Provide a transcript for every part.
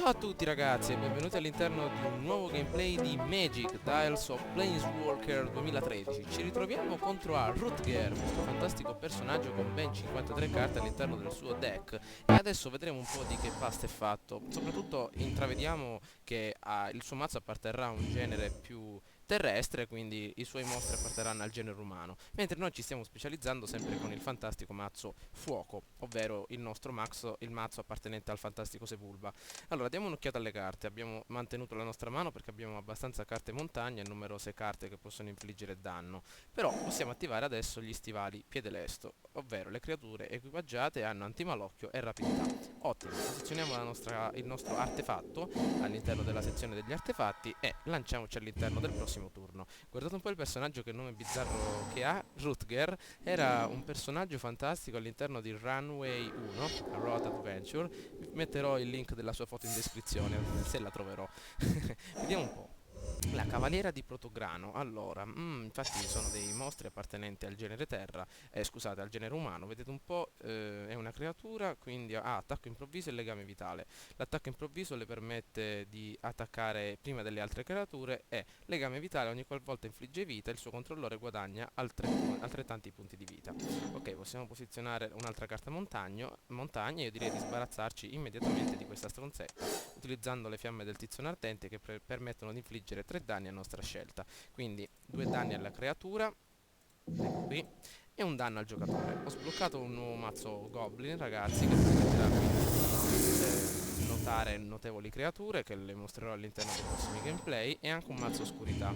Ciao a tutti ragazzi e benvenuti all'interno di un nuovo gameplay di Magic Dials of Planeswalker 2013. Ci ritroviamo contro a Rutger, questo fantastico personaggio con ben 53 carte all'interno del suo deck. E adesso vedremo un po' di che pasta è fatto. Soprattutto intravediamo che il suo mazzo apparterrà a un genere più terrestre, quindi i suoi mostri apparterranno al genere umano, mentre noi ci stiamo specializzando sempre con il fantastico mazzo fuoco, ovvero il mazzo appartenente al fantastico Sepulva. Allora, diamo un'occhiata alle carte. Abbiamo mantenuto la nostra mano perché abbiamo abbastanza carte montagna e numerose carte che possono infliggere danno. Però possiamo attivare adesso gli stivali piede lesto, ovvero le creature equipaggiate hanno antimalocchio e rapidità. Ottimo, posizioniamo il nostro artefatto all'interno della sezione degli artefatti e lanciamoci all'interno del prossimo turno. Guardate un po' il personaggio, che nome bizzarro che ha. Rutger era un personaggio fantastico all'interno di Runway 1, a Road Adventure. Vi metterò il link della sua foto in descrizione, se la troverò. Vediamo un po'. La cavaliera di Protograno. Allora, infatti sono dei mostri appartenenti al genere terra, scusate, al genere umano. Vedete un po', è una creatura, quindi ha attacco improvviso e legame vitale. L'attacco improvviso le permette di attaccare prima delle altre creature e legame vitale ogni qualvolta infligge vita il suo controllore guadagna altrettanti punti di vita. Ok, possiamo posizionare un'altra carta montagna. Io direi di sbarazzarci immediatamente di questa stronzetta, utilizzando le fiamme del tizzone ardente che permettono di infliggere 3 danni a nostra scelta. Quindi 2 danni alla creatura, ecco qui, e un danno al giocatore. Ho sbloccato un nuovo mazzo Goblin, ragazzi, che permetterà quindi di notare notevoli creature che le mostrerò all'interno dei prossimi gameplay, e anche un mazzo oscurità.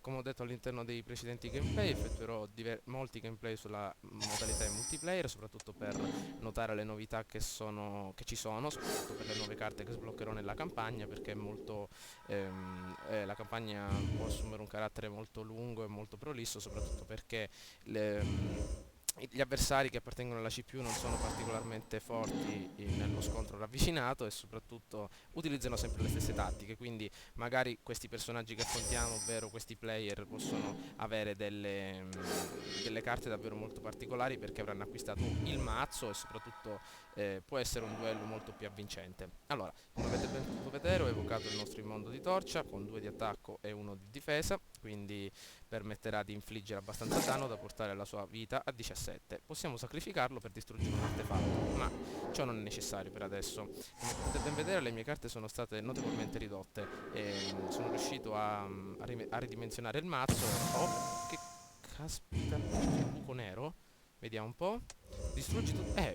Come ho detto all'interno dei precedenti gameplay, effettuerò molti gameplay sulla modalità in multiplayer, soprattutto per notare le novità che ci sono, soprattutto per le nuove carte che sbloccherò nella campagna, perché la campagna può assumere un carattere molto lungo e molto prolisso, soprattutto perché gli avversari che appartengono alla CPU non sono particolarmente forti nello scontro ravvicinato, e soprattutto utilizzano sempre le stesse tattiche, quindi magari questi personaggi che affrontiamo, ovvero questi player, possono avere delle carte davvero molto particolari perché avranno acquistato il mazzo, e soprattutto può essere un duello molto più avvincente. Allora, come avete ben potuto vedere, ho evocato il nostro immondo di torcia con 2 di attacco e 1 di difesa, quindi permetterà di infliggere abbastanza danno da portare la sua vita a 17. Possiamo sacrificarlo per distruggere un artefatto, ma ciò non è necessario per adesso. Come potete ben vedere, le mie carte sono state notevolmente ridotte e sono riuscito a ridimensionare il mazzo. Oh, che caspita, c'è il buco nero. Vediamo un po'.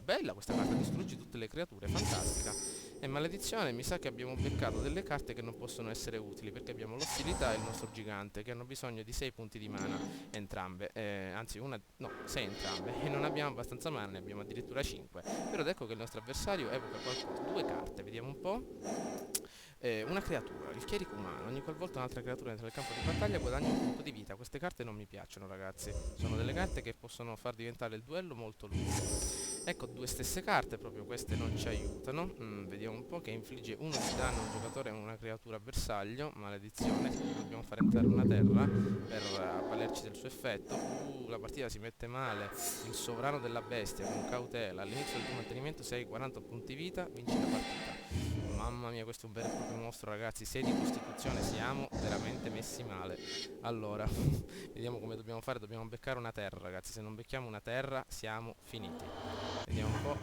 Bella questa carta, distruggi tutte le creature, fantastica. E maledizione, mi sa che abbiamo beccato delle carte che non possono essere utili, perché abbiamo l'ostilità e il nostro gigante, che hanno bisogno di 6 punti di mana entrambe. Anzi, no, 6 entrambe. E non abbiamo abbastanza mana, ne abbiamo addirittura 5. Però ecco che il nostro avversario evoca qualcosa. 2 carte, vediamo un po'. Una creatura, il chierico umano. Ogni qualvolta un'altra creatura entra nel campo di battaglia guadagna un punto di vita. Queste carte non mi piacciono, ragazzi. Sono delle carte che possono far diventare il duello molto lungo. Ecco, 2 stesse carte, proprio queste non ci aiutano. Vediamo un po', che infligge 1 di danno a un giocatore e a una creatura bersaglio. Maledizione, dobbiamo far entrare una terra per avvalerci del suo effetto. La partita si mette male. Il sovrano della bestia con cautela. All'inizio del tuo mantenimento se hai 40 punti vita, vinci la partita. Mamma mia, questo è un vero e proprio mostro, ragazzi. 6 di costituzione, siamo veramente messi male. Allora, vediamo come dobbiamo fare. Dobbiamo beccare una terra, ragazzi. Se non becchiamo una terra siamo finiti. Vediamo un po'.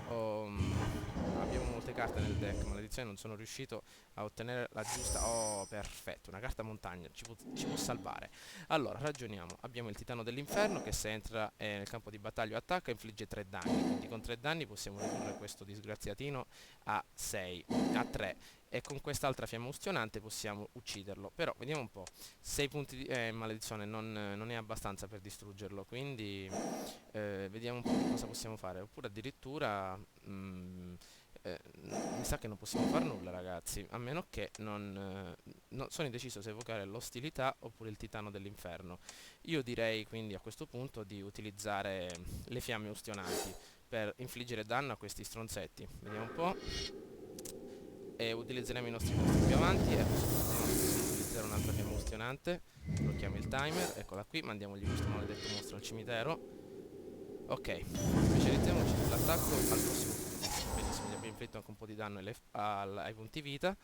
Abbiamo molte carte nel deck. Maledizione, non sono riuscito a ottenere la giusta. Oh, perfetto, una carta montagna ci può salvare. Allora, ragioniamo. Abbiamo il titano dell'inferno che, se entra nel campo di battaglia o attacca, infligge 3 danni. Quindi con 3 danni possiamo ridurre questo disgraziatino a 6, a 3, e con quest'altra fiamma ustionante possiamo ucciderlo. Però vediamo un po'. 6 punti di maledizione non è abbastanza per distruggerlo, quindi vediamo un po' che cosa possiamo fare. Oppure addirittura mi sa che non possiamo fare nulla, ragazzi, a meno che non sono indeciso se evocare l'ostilità oppure il titano dell'inferno. Io direi quindi a questo punto di utilizzare le fiamme ustionanti per infliggere danno a questi stronzetti. Vediamo un po'. E utilizzeremo i nostri mostri più avanti. Ecco, possiamo utilizzare un'altra fiamma ustionante. Blocchiamo il timer, eccola qui, mandiamogli questo maledetto mostro al cimitero. Ok, specializziamoci sull'attacco al prossimo turno. Benissimo, gli abbiamo inflitto anche un po' di danno ai punti vita.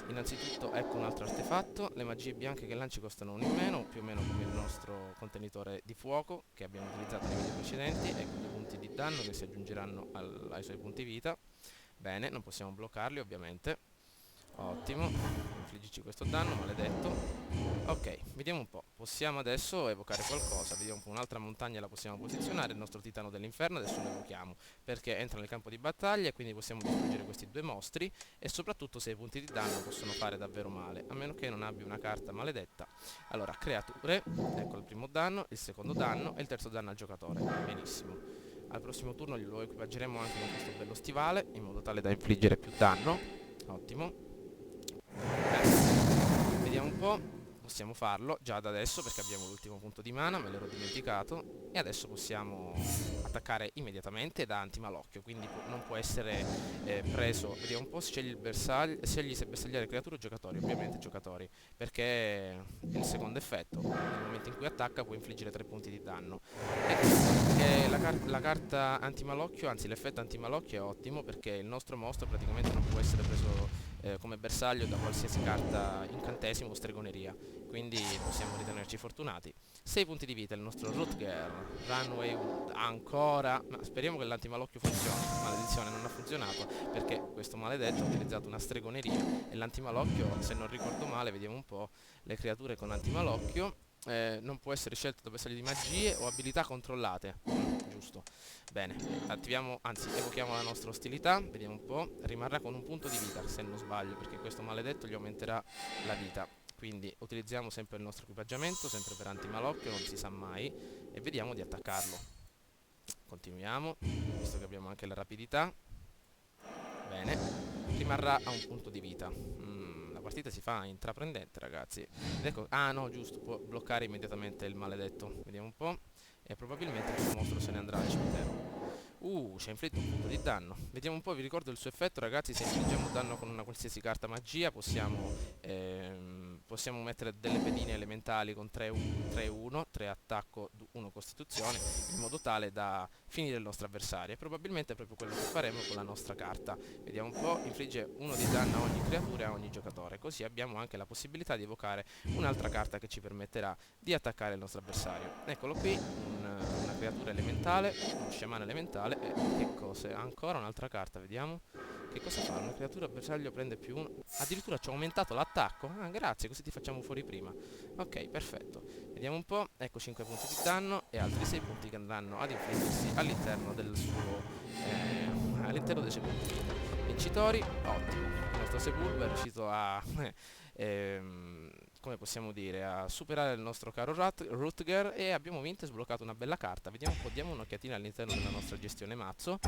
Innanzitutto ecco un altro artefatto, le magie bianche che lanci costano 1 in meno, più o meno come il nostro contenitore di fuoco che abbiamo utilizzato nei video precedenti, ecco 2 punti di danno che si aggiungeranno ai suoi punti vita. Bene, non possiamo bloccarli ovviamente. Ottimo, infliggici questo danno, maledetto. Ok, vediamo un po', possiamo adesso evocare qualcosa, vediamo un po', un'altra montagna la possiamo posizionare, il nostro titano dell'inferno adesso lo evochiamo, perché entra nel campo di battaglia e quindi possiamo distruggere questi 2 mostri e soprattutto 6 punti di danno possono fare davvero male, a meno che non abbia una carta maledetta. Allora, creature, ecco il primo danno, il secondo danno e il terzo danno al giocatore, benissimo. Al prossimo turno lo equipaggeremo anche con questo bello stivale, in modo tale da infliggere più danno, ottimo. Vediamo un po', possiamo farlo già da adesso perché abbiamo l'ultimo punto di mana, me l'ero dimenticato, e adesso possiamo attaccare immediatamente da antimalocchio, quindi non può essere preso. Vediamo un po', scegli il bersaglio, scegli se bersagliare creature o giocatori, ovviamente giocatori, perché è il secondo effetto, nel momento in cui attacca può infliggere 3 punti di danno. E la carta antimalocchio, anzi l'effetto antimalocchio è ottimo perché il nostro mostro praticamente non può essere preso come bersaglio da qualsiasi carta incantesimo o stregoneria, quindi possiamo ritenerci fortunati. 6 punti di vita il nostro Rutger, Runway Wood, ancora, ma speriamo che l'antimalocchio funzioni. Maledizione, non ha funzionato perché questo maledetto ha utilizzato una stregoneria e l'antimalocchio, se non ricordo male, vediamo un po', le creature con antimalocchio non può essere scelto da bersaglio di magie o abilità controllate. Giusto. Bene, attiviamo, anzi evochiamo la nostra ostilità, vediamo un po', rimarrà con 1 punto di vita se non sbaglio, perché questo maledetto gli aumenterà la vita. Quindi utilizziamo sempre il nostro equipaggiamento, sempre per antimalocchio, non si sa mai, e vediamo di attaccarlo. Continuiamo, visto che abbiamo anche la rapidità. Bene, rimarrà a 1 punto di vita. La partita si fa intraprendente, ragazzi. Ed ecco, ah no, giusto, può bloccare immediatamente il maledetto. Vediamo un po'. E probabilmente il suo mostro se ne andrà al cimitero. Ci ha inflitto 1 punto di danno. Vediamo un po', vi ricordo il suo effetto, ragazzi. Se infliggiamo danno con una qualsiasi carta magia possiamo mettere delle pedine elementali con 3-1, 3 attacco, 1 costituzione, in modo tale da finire il nostro avversario. E probabilmente è proprio quello che faremo con la nostra carta. Vediamo un po', infligge 1 di danno a ogni creatura e a ogni giocatore. Così abbiamo anche la possibilità di evocare un'altra carta che ci permetterà di attaccare il nostro avversario. Eccolo qui, una creatura elementale, uno sciamano elementale. E che cos'è? Ancora un'altra carta, vediamo. Che cosa fa? Una creatura bersaglio prende più 1. Addirittura ci ha aumentato l'attacco. Ah, grazie, così ti facciamo fuori prima. Ok, perfetto. Vediamo un po'. Ecco 5 punti di danno e altri 6 punti che andranno ad infliggersi all'interno del suo all'interno dei suoi punti. Vincitori, ottimo. Il nostro Sepulveda è riuscito a come possiamo dire, a superare il nostro caro Rutger, e abbiamo vinto e sbloccato una bella carta. Vediamo un po', diamo un'occhiatina all'interno della nostra gestione mazzo.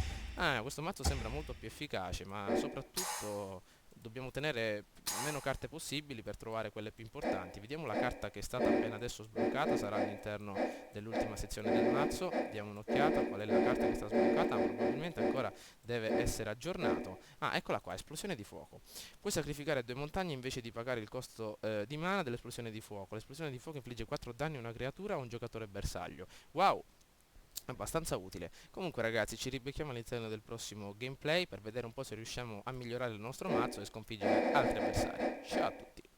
Questo mazzo sembra molto più efficace, ma soprattutto dobbiamo tenere meno carte possibili per trovare quelle più importanti. Vediamo la carta che è stata appena adesso sbloccata, sarà all'interno dell'ultima sezione del mazzo. Diamo un'occhiata a qual è la carta che sta sbloccata, ma probabilmente ancora deve essere aggiornato. Eccola qua, esplosione di fuoco. Puoi sacrificare 2 montagne invece di pagare il costo di mana dell'esplosione di fuoco. L'esplosione di fuoco infligge 4 danni a una creatura o a un giocatore bersaglio. Wow! Abbastanza utile. Comunque ragazzi, ci ribecchiamo all'interno del prossimo gameplay per vedere un po' se riusciamo a migliorare il nostro mazzo e sconfiggere altri avversari. Ciao a tutti!